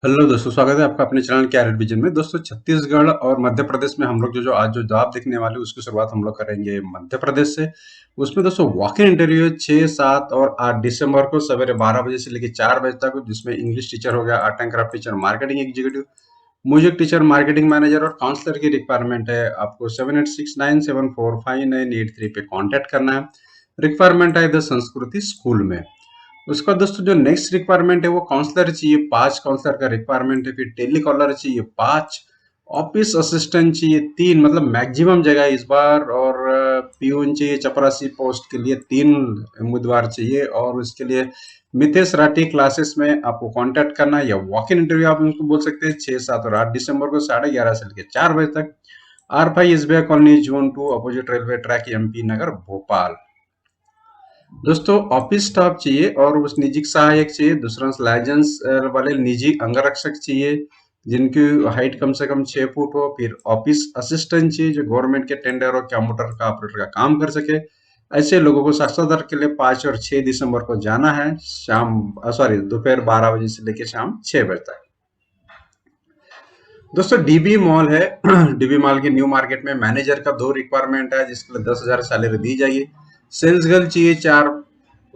Hello दोस्तों, स्वागत है आपका अपने चैनल कैरियर विजन में। दोस्तों, छत्तीसगढ़ और मध्य प्रदेश में हम लोग जो जो आज जो जॉब देखने वाले हैं उसकी शुरुआत हम लोग करेंगे मध्य प्रदेश से। उसमें दोस्तों वॉक इन इंटरव्यू 6, 7 और 8 दिसंबर को सवेरे 12 बजे से लेकर 4 बजे तक, जिसमें इंग्लिश टीचर हो गया, art and craft teacher, marketing executive, music teacher, marketing manager और काउंसलर की रिक्वायरमेंट है। आपको 7869745983 पे कॉन्टेक्ट करना है। रिक्वायरमेंट है द संस्कृति स्कूल में। उसका दोस्तों जो नेक्स्ट रिक्वायरमेंट है वो काउंसलर चाहिए, 5 काउंसलर का रिक्वायरमेंट है। फिर टेलीकॉलर चाहिए 5, ऑफिस असिस्टेंट चाहिए 3, मतलब मैक्सिमम जगह इस बार, और पियून चाहिए, चपरासी पोस्ट के लिए 3 उम्मीदवार चाहिए। और उसके लिए मितेश राठी क्लासेस में आपको कांटेक्ट करना है, या वॉक इन इंटरव्यू आप उनको बोल सकते हैं। 6, 7 और 8 दिसंबर को 11:30 से लेकर 4 बजे तक, R5 SBI colony, zone 2, opposite railway track, MP नगर, भोपाल। दोस्तों ऑफिस स्टाफ चाहिए और उस निजी सहायक चाहिए। दूसरा लाइसेंस वाले निजी अंगरक्षक चाहिए जिनकी हाइट कम से कम 6 फुट हो। फिर ऑफिस असिस्टेंट चाहिए जो गवर्नमेंट के टेंडर और कंप्यूटर का ऑपरेटर का काम कर सके। ऐसे लोगों को साक्षात्कार के लिए 5 और 6 दिसंबर को जाना है, दोपहर 12 बजे से लेकर शाम 6 बजे तक। दोस्तों डीबी मॉल है डीबी मॉल की न्यू मार्केट में मैनेजर का 2 रिक्वायरमेंट है, जिसके लिए 10,000 सैलरी दी जाएगी। सेल्स गर्ल चाहिए 4,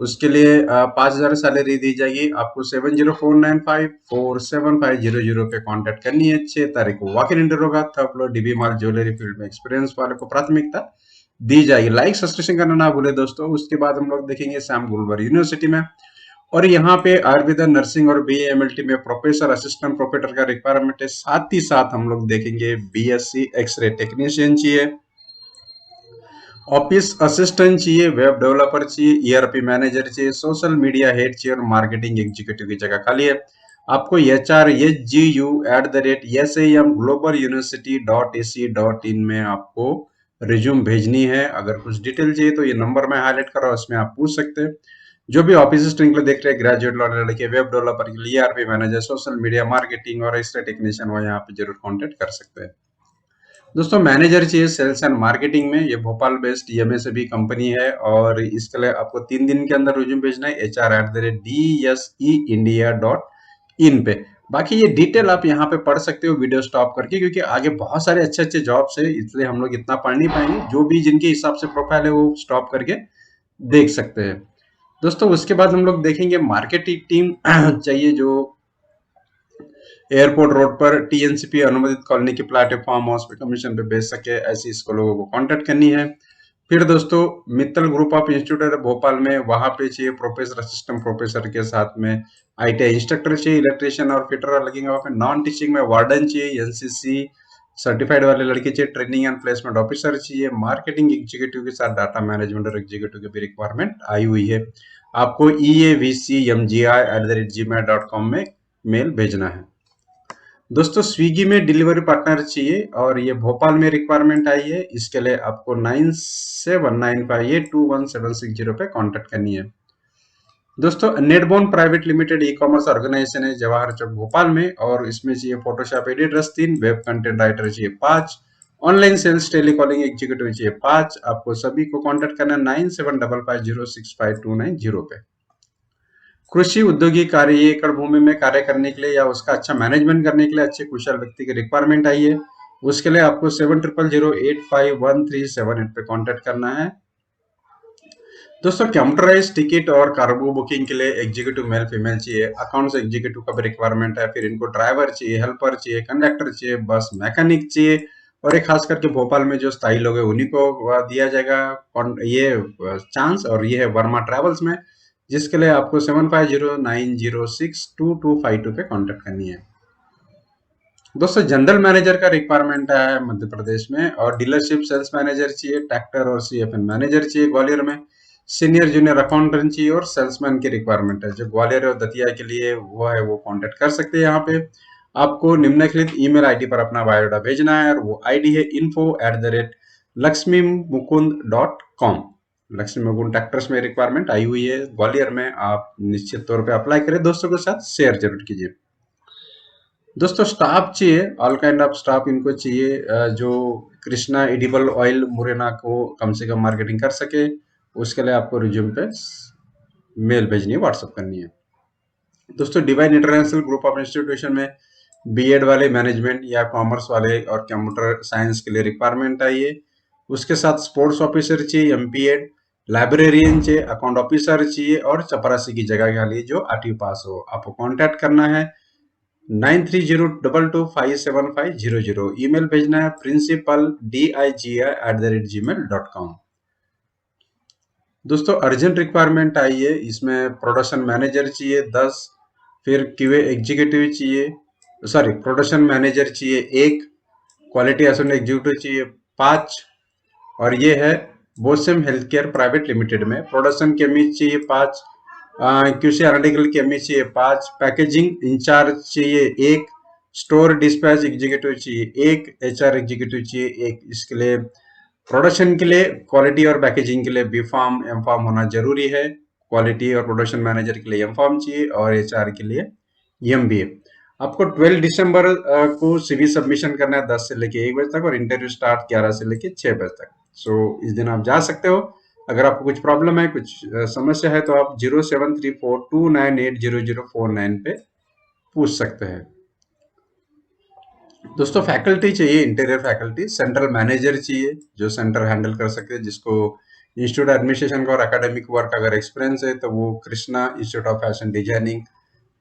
उसके लिए 5,000 सैलरी दी जाएगी। आपको 7049547500 पे कांटेक्ट करनी है। 6 तारीख को वॉक इन इंटरव्यू होगा। Third floor, dB mall, jewellery field में एक्सपीरियंस वाले को प्राथमिकता दी जाएगी। लाइक सब्सक्रिप्शन करना ना भूले दोस्तों। उसके बाद हम लोग देखेंगे सैम गुलबर्ग यूनिवर्सिटी में, और यहाँ पे आयुर्वेदा, नर्सिंग और BAMLT में प्रोफेसर असिस्टेंट प्रोफेसर का रिक्वायरमेंट है। साथ ही साथ हम लोग देखेंगे BSc एक्सरे टेक्नीशियन चाहिए, ऑफिस असिस्टेंट चाहिए, वेब डेवलपर चाहिए, ERP मैनेजर चाहिए, सोशल मीडिया हेड चाहिए और मार्केटिंग एग्जीक्यूटिव की जगह खाली है। आपको HRSGU@SAM ग्लोबल यूनिवर्सिटी .ac.in में आपको रिज्यूम भेजनी है। अगर कुछ डिटेल चाहिए तो ये नंबर में हाईलाइट कर रहा हूं, उसमें आप पूछ सकते हैं। जो भी ऑफिस स्ट्रिंग देख रहे हैं, ग्रेजुएट लड़के, वेब डेवलपर के लिए, ERP manager, social media marketing और एक्स्ट्रा टेक्नीशियन, वो यहाँ पे जरूर कॉन्टेक्ट कर सकते हैं। दोस्तों मैनेजर चाहिए सेल्स एंड मार्केटिंग में। ये भोपाल बेस्ड EMA भी कंपनी है, और इसके लिए आपको 3 दिन के अंदर रिज्यूम भेजना है HR@DSEindia.in पे। बाकी ये डिटेल आप यहाँ पे पढ़ सकते हो वीडियो स्टॉप करके, क्योंकि आगे बहुत सारे अच्छे अच्छे जॉब्स है, इसलिए हम लोग इतना पढ़ नहीं पाएंगे। जो भी जिनके हिसाब से प्रोफाइल है वो स्टॉप करके देख सकते हैं। दोस्तों उसके बाद हम लोग देखेंगे मार्केटिंग टीम चाहिए, जो एयरपोर्ट रोड पर TNCP अनुमोदित कॉलोनी की प्लाट फार्म हाउस पे कमीशन पे बेच सके, ऐसी इसको लोगों को कांटेक्ट करनी है। फिर दोस्तों मित्तल ग्रुप ऑफ इंस्टीट्यूट है भोपाल में, वहां पे चाहिए प्रोफेसर असिस्टेंट प्रोफेसर के साथ में ITI इंस्ट्रक्टर चाहिए, इलेक्ट्रिशियन और फिटर लगेंगे वहां पे। नॉन टीचिंग में वार्डन चाहिए, NCC सर्टिफाइड वाले लड़के चाहिए, ट्रेनिंग एंड प्लेसमेंट ऑफिसर चाहिए, मार्केटिंग एग्जीक्यूटिव के साथ डाटा मैनेजमेंट और एग्जीक्यूटिव की भी रिक्वायरमेंट आई हुई है। आपको EAVCMGI@gmail.com में मेल भेजना है। दोस्तों स्विगी में डिलीवरी पार्टनर चाहिए, और ये भोपाल में रिक्वायरमेंट आई है। इसके लिए आपको 9795821760 पे कांटेक्ट करनी है। दोस्तों Netbone private limited e commerce organisation है, जवाहर चौक भोपाल में, और इसमें चाहिए Photoshop editors 3, web content writer चाहिए 5, ऑनलाइन सेल्स टेलीकॉलिंग एग्जीक्यूटिव चाहिए 5। आपको सभी को कांटेक्ट करना है 9755065290 पे। कृषि उद्योगी कार्य, 1 एकड़ भूमि में कार्य करने के लिए या उसका अच्छा मैनेजमेंट करने के लिए अच्छे कुशल व्यक्ति की रिक्वायरमेंट आई है। उसके लिए आपको 7000851378 पे कांटेक्ट करना है। दोस्तों कंप्यूटराइज टिकट और कार्गो बुकिंग के लिए एग्जीक्यूटिव मेल फीमेल चाहिए। अकाउंट्स एग्जीक्यूटिव का भी रिक्वायरमेंट है। फिर इनको ड्राइवर चाहिए, हेल्पर चाहिए, कंडक्टर चाहिए, बस मैकेनिक चाहिए, और एक खास करके भोपाल में जो स्थायी लोग हैं उन्हीं को दिया जाएगा ये चांस। और ये है वर्मा ट्रेवल्स में, जिसके लिए आपको 7509062252 पे कांटेक्ट करनी है। दोस्तों जनरल मैनेजर का रिक्वायरमेंट है मध्य प्रदेश में, और डीलरशिप सेल्स मैनेजर चाहिए, ट्रैक्टर और CFN मैनेजर चाहिए ग्वालियर में, सीनियर जूनियर अकाउंटेंट चाहिए, और सेल्समैन की रिक्वायरमेंट है। जो ग्वालियर और दतिया के लिए वो है, वो कांटेक्ट कर सकते हैं। यहाँ पे आपको निम्नलिखित ईमेल आईडी पर अपना बायोडाटा भेजना है, और वो आईडी है info@lakshmimukunद.com। लक्ष्मी मुकुंद ट्रैक्टर्स में रिक्वायरमेंट आई हुई है ग्वालियर में। आप निश्चित तौर पे अप्लाई करें, दोस्तों के साथ शेयर जरूर कीजिए। दोस्तों स्टाफ चाहिए, ऑल काइंड ऑफ स्टाफ इनको चाहिए, जो कृष्णा एडिबल ऑयल मुरैना को कम से कम मार्केटिंग कर सके। उसके लिए आपको रिज्यूम पे मेल भेजनी है, व्हाट्सएप करनी है। दोस्तों divine international group of institution में बीएड वाले, मैनेजमेंट या कॉमर्स वाले और कंप्यूटर साइंस के लिए रिक्वायरमेंट आई है। उसके साथ स्पोर्ट्स ऑफिसर चाहिए एमपीएड, लाइब्रेरियन चाहिए, अकाउंट ऑफिसर चाहिए और चपरासी की जगह के लिए जो आरटीओ पास हो। आपको कांटेक्ट करना है 9302225750। ईमेल भेजना है principaldigr@gmail.com। दोस्तों अर्जेंट रिक्वायरमेंट आई है, इसमें प्रोडक्शन मैनेजर चाहिए 10, फिर क्यूए एग्जीक्यूटिव चाहिए, सॉरी प्रोडक्शन मैनेजर चाहिए 1, क्वालिटी एश्योरेंस एग्जीक्यूटिव चाहिए 5, और ये है बोसेम हेल्थ केयर प्राइवेट लिमिटेड में। प्रोडक्शन केमिस्ट चाहिए 5, क्यूसी एनालिटिकल केमिस्ट चाहिए 5, पैकेजिंग इंचार्ज चाहिए 1, स्टोर डिस्पैच एग्जीक्यूटिव चाहिए 1, एचआर एग्जीक्यूटिव चाहिए 1। इसके लिए प्रोडक्शन के लिए, क्वालिटी और पैकेजिंग के लिए बी फार्म एम फार्म होना जरूरी है। क्वालिटी और प्रोडक्शन मैनेजर के लिए एम फार्म चाहिए और एचआर के लिए एमबीए। आपको 12 दिसंबर को सीवी सबमिशन करना है 10 से लेके 1 बजे तक, और इंटरव्यू स्टार्ट 11 से लेके 6 बजे तक। सो इस दिन आप जा सकते हो। अगर आपको कुछ प्रॉब्लम है, कुछ समस्या है, तो आप 0734298004 पे पूछ सकते हैं। दोस्तों फैकल्टी चाहिए, इंटीरियर फैकल्टी, सेंट्रल मैनेजर चाहिए जो सेंटर हैंडल कर सके, जिसको इंस्टीट्यूट एडमिनिस्ट्रेशन का और एकेडमिक वर्क अगर एक्सपीरियंस है तो वो Krishna institute of fashion designing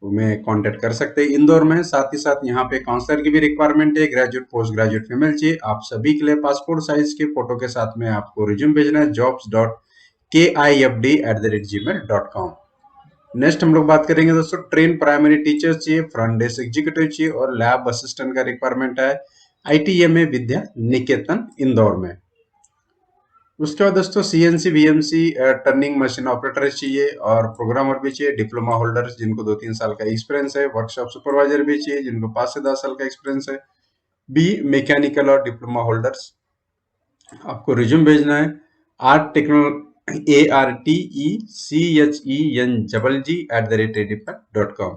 में कांटेक्ट कर सकते हैं इंदौर में। साथ ही साथ यहाँ पे काउंसलर की भी रिक्वायरमेंट है, ग्रेजुएट पोस्ट ग्रेजुएट फीमेल चाहिए। आप सभी के लिए पासपोर्ट साइज के फोटो के साथ में आपको रिज्यूम भेजना है jobs.kifd@gmail.com। नेक्स्ट हम लोग बात करेंगे दोस्तों ट्रेन प्राइमरी टीचर चाहिए, फ्रंट डेस्क एग्जीक्यूटिव चाहिए और लैब असिस्टेंट का रिक्वायरमेंट है आईटीएमए विद्या निकेतन इंदौर में। उसके बाद दोस्तों CNC VMC turning machine operator चाहिए और प्रोग्रामर भी चाहिए, डिप्लोमा होल्डर्स जिनको 2-3 साल का एक्सपीरियंस है, वर्कशॉप सुपरवाइजर भी चाहिए जिनको 5 से 10 साल का एक्सपीरियंस है, बी मैकेनिकल और डिप्लोमा होल्डर्स। आपको रिज्यूम भेजना है आर्ट टेक्नोलॉजी ARTECHENG@edipad.com।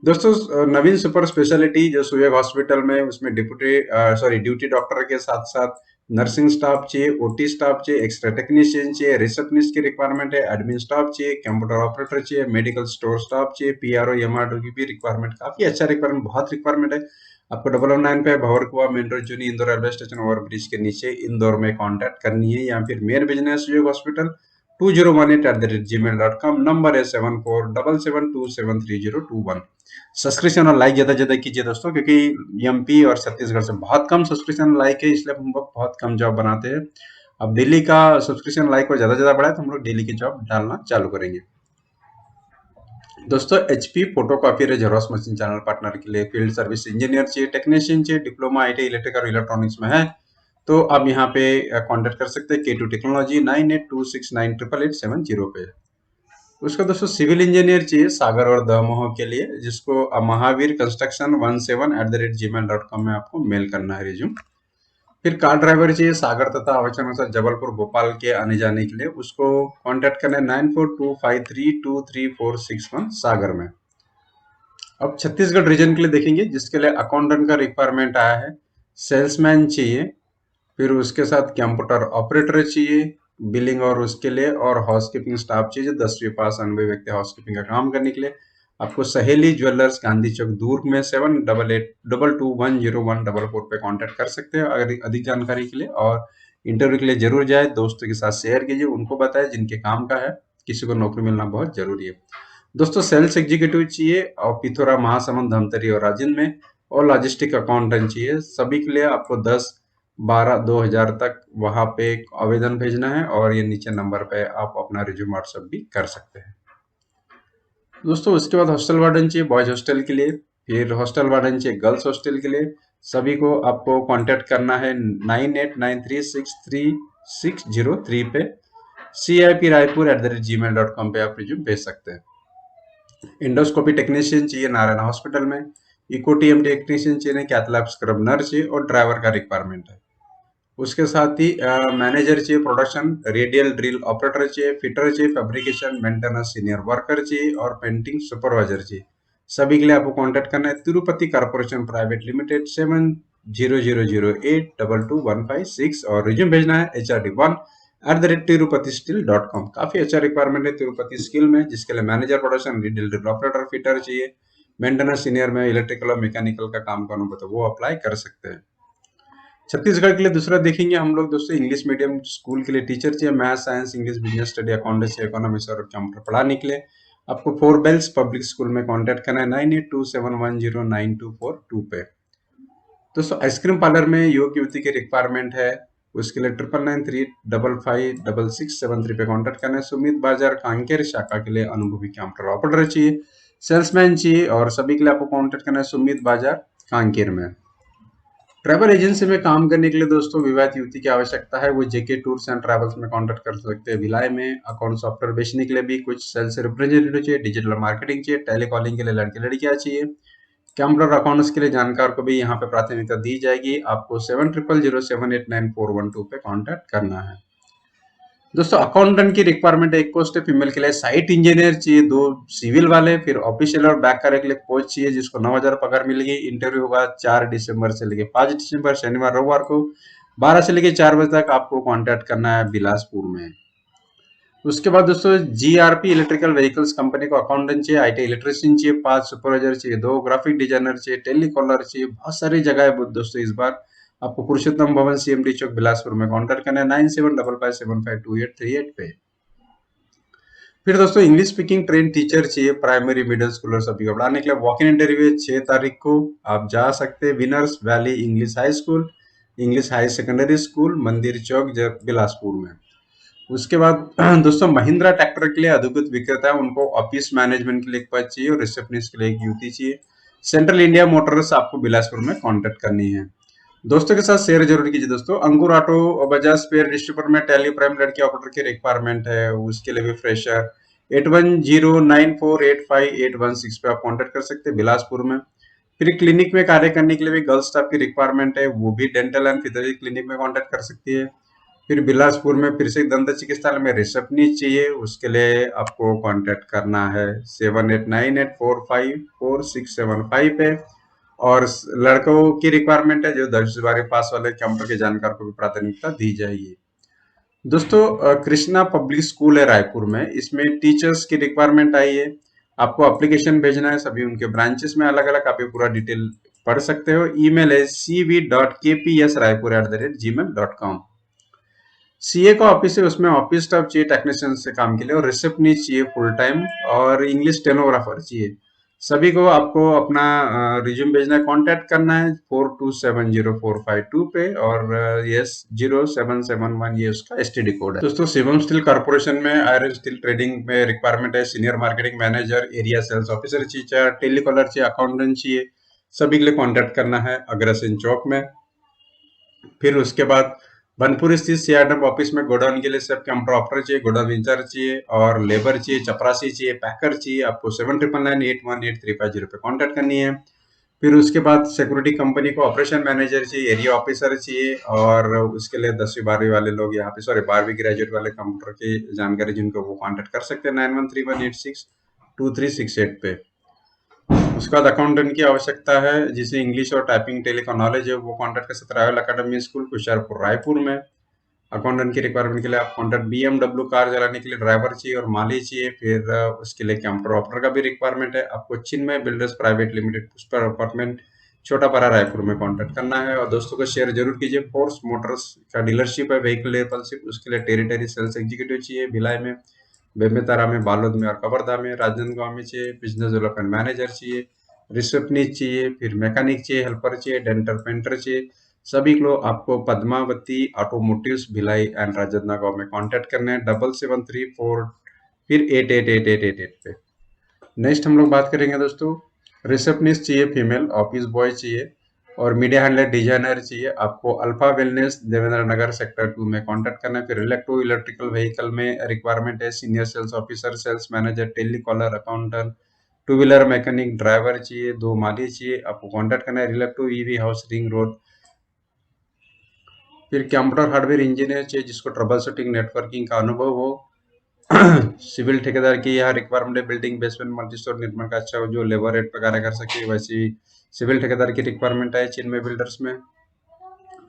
दोस्तों नवीन सुपर स्पेशलिटी जो सुयोग हॉस्पिटल में, उसमें ड्यूटी डॉक्टर के साथ साथ नर्सिंग स्टाफ चाहिए, ओटी स्टाफ चाहिए, एक्सरे टेक्नीशियन चाहिए, रिसेप्शनिस्ट की रिक्वायरमेंट है, एडमिन स्टाफ चाहिए, कंप्यूटर ऑपरेटर चाहिए, मेडिकल स्टोर स्टाफ चाहिए, पीआरओ एमआरओ की भी रिक्वायरमेंट, काफी अच्छा रिक्वायरमेंट, बहुत रिक्वायरमेंट है। आपको 009 पे Bhanwarkuan main road Juni Indore railway station over bridge के नीचे इंदौर में कांटेक्ट करनी है, या फिर मेल भेजना है सुयोग हॉस्पिटल 2018@gmail.com। नंबर है 7477273021। सब्सक्रिप्शन और लाइक ज्यादा कीजिए दोस्तों, क्योंकि एमपी और छत्तीसगढ़ से बहुत कम सब्सक्रिप्शन लाइक है, इसलिए हम लोग बहुत कम जॉब बनाते हैं। अब दिल्ली का सब्सक्रिप्शन लाइक को ज्यादा बढ़ाए तो हम लोग डेली की जॉब डालना चालू करेंगे। दोस्तों HP photocopy xerox machine channel partner के लिए फील्ड सर्विस इंजीनियर चाहिए, टेक्नीशियन चाहिए, डिप्लोमा आईटी इलेक्ट्रिकल और इलेक्ट्रॉनिक्स में है तो आप यहाँ पे कांटेक्ट कर सकते हैं K2 टेक्नोलॉजी 9826988870 पे। उसका दोस्तों सिविल इंजीनियर चाहिए सागर और दमोह के लिए, जिसको महावीर कंस्ट्रक्शन 17@gmail.com में आपको मेल करना है रिज्यूम। फिर कार ड्राइवर चाहिए सागर तथा आवश्यक जबलपुर भोपाल के आने जाने के लिए, उसको कांटेक्ट करना है 9425323461 सागर में। अब छत्तीसगढ़ रीजन के लिए देखेंगे, जिसके लिए अकाउंटेंट का रिक्वायरमेंट आया है, सेल्समैन चाहिए, फिर उसके साथ कंप्यूटर ऑपरेटर चाहिए बिलिंग और उसके लिए, और हाउसकीपिंग स्टाफ चाहिए जो 10वीं पास अनुभवी व्यक्ति हाउसकीपिंग का काम करने के लिए। आपको सहेली ज्वेलर्स गांधी चौक दूर्ग में 7882210144 पे कांटेक्ट कर सकते हैं अगर अधिक जानकारी के लिए। और इंटरव्यू के लिए जरूर जाए, दोस्तों के साथ शेयर कीजिए, उनको बताएं जिनके काम का है, किसी को नौकरी मिलना बहुत जरूरी है। दोस्तों सेल्स एग्जीक्यूटिव चाहिए और पिथौरा, महासमुंद, धमतरी और राजिंद में, और लॉजिस्टिक अकाउंटेंट चाहिए। सभी के लिए आपको 10/12/2000 तक वहां पे आवेदन भेजना है, और ये नीचे नंबर पे आप अपना रिज्यूम व्हाट्सएप भी कर सकते हैं। दोस्तों उसके बाद हॉस्टल वार्डन चाहिए बॉयज हॉस्टल के लिए, फिर हॉस्टल वार्डन चाहिए गर्ल्स हॉस्टल के लिए। सभी को आपको कांटेक्ट करना है 9893633603 पे, cip.raipur@gmail.com पे आप रिज्यूम भेज सकते हैं। इंडोस्कोपी टेक्नीशियन चाहिए नारायण हॉस्पिटल में, इको टीएम टेक्नीशियन चाहिए, कैथ लैब स्क्रब नर्स चाहिए और ड्राइवर का रिक्वायरमेंट है। उसके साथ ही मैनेजर चाहिए प्रोडक्शन, रेडियल ड्रिल ऑपरेटर चाहिए, फिटर चाहिए, फैब्रिकेशन मेंटेनेंस सीनियर वर्कर चाहिए और पेंटिंग सुपरवाइजर चाहिए। सभी के लिए आपको कांटेक्ट करना है तिरुपति कॉर्पोरेशन प्राइवेट लिमिटेड 7000082215 और रिज्यूम भेजना है HRD1 @tirupatiskill.com। काफी अच्छा रिक्वायरमेंट है तिरुपति स्किल में, जिसके लिए manager production, reader, operator, fitter चाहिए, मेंटेनेंस सीनियर में इलेक्ट्रिकल और मैकेनिकल का काम करना हो तो वो अप्लाई कर सकते हैं। छत्तीसगढ़ के लिए दूसरा देखेंगे हम लोग दोस्तों, इंग्लिश मीडियम स्कूल के लिए टीचर चाहिए, math, science, English, business study, accountancy, economics और कंप्यूटर पढ़ाने के लिए। आपको फोर बेल्स पब्लिक स्कूल में कांटेक्ट करना है 9827109242 पे। दोस्तों आइसक्रीम पार्लर में युवक युवती की रिक्वायरमेंट है, उसके लिए 9993555673 पे कांटेक्ट करना है। सुमित बाजार कांकेर शाखा के लिए अनुभवी कंप्यूटर ऑपरेटर चाहिए, सेल्समैन चाहिए और सभी के लिए आपको कांटेक्ट करना है सुमित बाजार कांकेर में। ट्रैवल एजेंसी में काम करने के लिए दोस्तों विवाहित युवती की आवश्यकता है, वो जेके टूर्स एंड ट्रैवल्स में कांटेक्ट कर सकते हैं। भिलाई में अकाउंट सॉफ्टवेयर बेचने के लिए भी कुछ सेल्स रिप्रेजेंटेटिव चाहिए, डिजिटल मार्केटिंग चाहिए, टेलीकॉलिंग के लिए लड़के लड़कियां चाहिए, कंप्यूटर अकाउंट्स के लिए जानकार को भी यहाँ पे प्राथमिकता दी जाएगी। आपको 7007894112 पे कांटेक्ट करना है। दोस्तों अकाउंटेंट की रिक्वायरमेंट है, एक पोस्ट है फीमेल के लिए, साइट इंजीनियर चाहिए, 2 सिविल वाले, फिर ऑफिशियल और बैक करे के लिए कोच चाहिए जिसको 9000 पगार मिलेगी। इंटरव्यू होगा 4 दिसंबर से लेके 5 दिसंबर शनिवार रविवार को 12 से लेके 4 बजे तक आपको कांटेक्ट करना है बिलासपुर में। उसके बाद दोस्तों जीआरपी इलेक्ट्रिकल व्हीकल्स कंपनी को अकाउंटेंट चाहिए, आईटी इलेक्ट्रिशियन चाहिए, 5 सुपरवाइजर चाहिए, 2 ग्राफिक डिजाइनर चाहिए, टेलीकॉलर चाहिए, बहुत सारी जगह है दोस्तों। इस बार आपको पुरुषोत्तम भवन सीएमडी चौक बिलासपुर में कांटेक्ट करना है 9755752838 पे। फिर दोस्तों इंग्लिश स्पीकिंग ट्रेन टीचर चाहिए, प्राइमरी मिडिल स्कूल और सभी को पढ़ाने के लिए। वॉक इन इंटरव्यू 6 तारीख को आप जा सकते हैं। Winners valley English high school, English high secondary school, मंदिर चौक बिलासपुर में। उसके बाद दोस्तों महिंद्रा ट्रैक्टर के लिए अधिकृत विक्रेता है, उनको ऑफिस मैनेजमेंट के लिए एक पद चाहिए और रिसेप्शनिस्ट के लिए एक युवती चाहिए। सेंट्रल इंडिया मोटर्स आपको बिलासपुर में कांटेक्ट करनी है। दोस्तों के साथ शेयर जरूर कीजिए दोस्तों। अंकुर ऑटो और बजाज स्पेयर डिस्ट्रीब्यूटर में टेली प्राइम लड़की ऑपरेटर की रिक्वायरमेंट है, उसके लिए भी फ्रेशर 8109485816 पे आप कांटेक्ट कर सकते हैं बिलासपुर में। फिर क्लिनिक में कार्य करने के लिए भी गर्ल्स स्टाफ की रिक्वायरमेंट है, वो भी डेंटल एंड फिजियोलॉजी क्लिनिक में कांटेक्ट कर सकती है। फिर बिलासपुर में फिर से दंत चिकित्सालय में रिसेप्शनिस्ट चाहिए, उसके लिए आपको कांटेक्ट करना है 7898454675 पे। और लड़कों की रिक्वायरमेंट है जो 10 12 पास वाले कंप्यूटर के जानकार को भी प्राथमिकता दी जाएगी। दोस्तों कृष्णा पब्लिक स्कूल है रायपुर में, इसमें टीचर्स की रिक्वायरमेंट आई है। आपको एप्लीकेशन भेजना है, सभी उनके ब्रांचेस में अलग अलग, आप ये पूरा डिटेल पढ़ सकते हो। ईमेल है cv.kpsraipur@gmail.com। सीए का ऑफिस है, उसमें ऑफिस स्टाफ चाहिए टेक्नीशियन से काम के लिए, और रिसेप्शनिस्ट चाहिए फुल टाइम, और इंग्लिश स्टेनोग्राफर चाहिए। सभी को आपको अपना रिज्यूम भेजना है, कांटेक्ट करना है 427045 पे, और यस 0771 ये उसका एसटीडी कोड है। दोस्तों शिवम स्टील कॉर्पोरेशन में आयरन स्टील ट्रेडिंग में रिक्वायरमेंट है, senior marketing manager, area sales officer चाहिए, टेलीकॉलर चाहिए, अकाउंटेंट चाहिए, सभी के लिए कॉन्टेक्ट करना है अग्रसेन चौक में। फिर उसके बाद बनपुर स्थित सीआरडब्ल्यू ऑफिस में गोडाउन के लिए सब कंप्यूटर ऑपरेटर चाहिए, गोडाउन इंचार्ज चाहिए और लेबर चाहिए, चपरासी चाहिए, पैकर चाहिए। आपको 7999818350 पे कांटेक्ट करनी है। फिर उसके बाद सिक्योरिटी कंपनी को ऑपरेशन मैनेजर चाहिए, एरिया ऑफिसर चाहिए, और उसके लिए 10वीं 12वीं वाले लोग यहाँ पे, सॉरी 12वीं ग्रेजुएट वाले कंप्यूटर की जानकारी जिनको, वो कांटेक्ट कर सकते हैं 9131862368 पे। उसके बाद अकाउंटेंट की आवश्यकता है, जिसे इंग्लिश और टाइपिंग टेली का नॉलेज है, वो कांटेक्ट कर सकते हैं रायल अकेडमी स्कूल कुशारपुर रायपुर में। अकाउंटेंट की रिक्वायरमेंट के लिए आप कांटेक्ट बीएमडब्ल्यू कार चलाने के लिए ड्राइवर चाहिए और माली चाहिए। फिर उसके लिए कंप्यूटर ऑपरेटर का भी रिक्वायरमेंट है। आपको Chinmay builders private limited Pushpar apartment Chhotapara Raipur में कांटेक्ट करना है। और दोस्तों को शेयर जरूर कीजिए। फोर्स मोटर्स का डीलरशिप है, व्हीकल डीलरशिप, उसके लिए टेरिटरी सेल्स एग्जीक्यूटिव चाहिए भिलाई में, बेमेतरा में, बालोद में और कवर्धा में, राजनांदगांव में चाहिए। बिजनेस डेवलपमेंट मैनेजर चाहिए, रिसेप्शनिस्ट चाहिए, फिर मैकेनिक चाहिए, हेल्पर चाहिए, डेंटल पेंटर चाहिए। सभी लोग आपको पद्मावती ऑटोमोटिव्स भिलाई एंड राजनांदगांव में कांटेक्ट करना है 7734 फिर 888888 पे। नेक्स्ट हम लोग बात करेंगे दोस्तों, रिसेप्शनिस्ट चाहिए फीमेल, ऑफिस बॉय चाहिए और मीडिया हैंडलर डिजाइनर चाहिए। आपको alpha wellness Devendra Nagar sector 2 में कांटेक्ट करना है। फिर इलेक्ट्रिकल व्हीकल में रिक्वायरमेंट है, senior sales officer, sales manager, telecaller, accountant, two wheeler mechanic, driver चाहिए, 2 माली चाहिए। आपको कांटेक्ट करना है रिलेक्टो ईवी हाउस रिंग रोड। फिर कंप्यूटर हार्डवेयर इंजीनियर चाहिए जिसको ट्रबल शूटिंग नेटवर्किंग का अनुभव हो। सिविल ठेकेदार की यह रिक्वायरमेंट है, बिल्डिंग बेसमेंट मल्टी स्टोर निर्माण का अच्छा हो, जो लेबर रेट पर कार्य कर सके, वैसी सिविल ठेकेदार की रिक्वायरमेंट है चिन्मय बिल्डर्स में।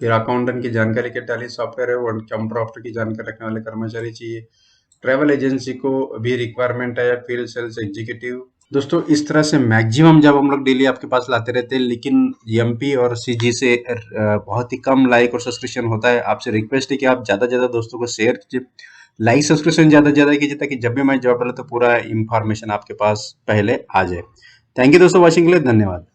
फिर अकाउंटेंट की जानकारी के टैली सॉफ्टवेयर है, वो कंप्यूटर की जानकारी रखने वाले कर्मचारी चाहिए। ट्रैवल एजेंसी को भी रिक्वायरमेंट है, फील्ड सेल्स एग्जीक्यूटिव। दोस्तों इस तरह से मैक्सिमम जब हम लोग डेली आपके पास लाते रहते हैं, लेकिन एमपी और सीजी से बहुत ही कम लाइक और सब्सक्रिप्शन होता है। आपसे रिक्वेस्ट है कि आप ज़्यादा से ज़्यादा दोस्तों को शेयर कीजिए, लाइक सब्सक्रिप्शन ज़्यादा से ज़्यादा कीजिए, ताकि जब भी मैं जॉब डालूँ तो पूरा इन्फॉर्मेशन आपके पास पहले आ जाए। थैंक यू दोस्तों वॉचिंग के लिए, धन्यवाद।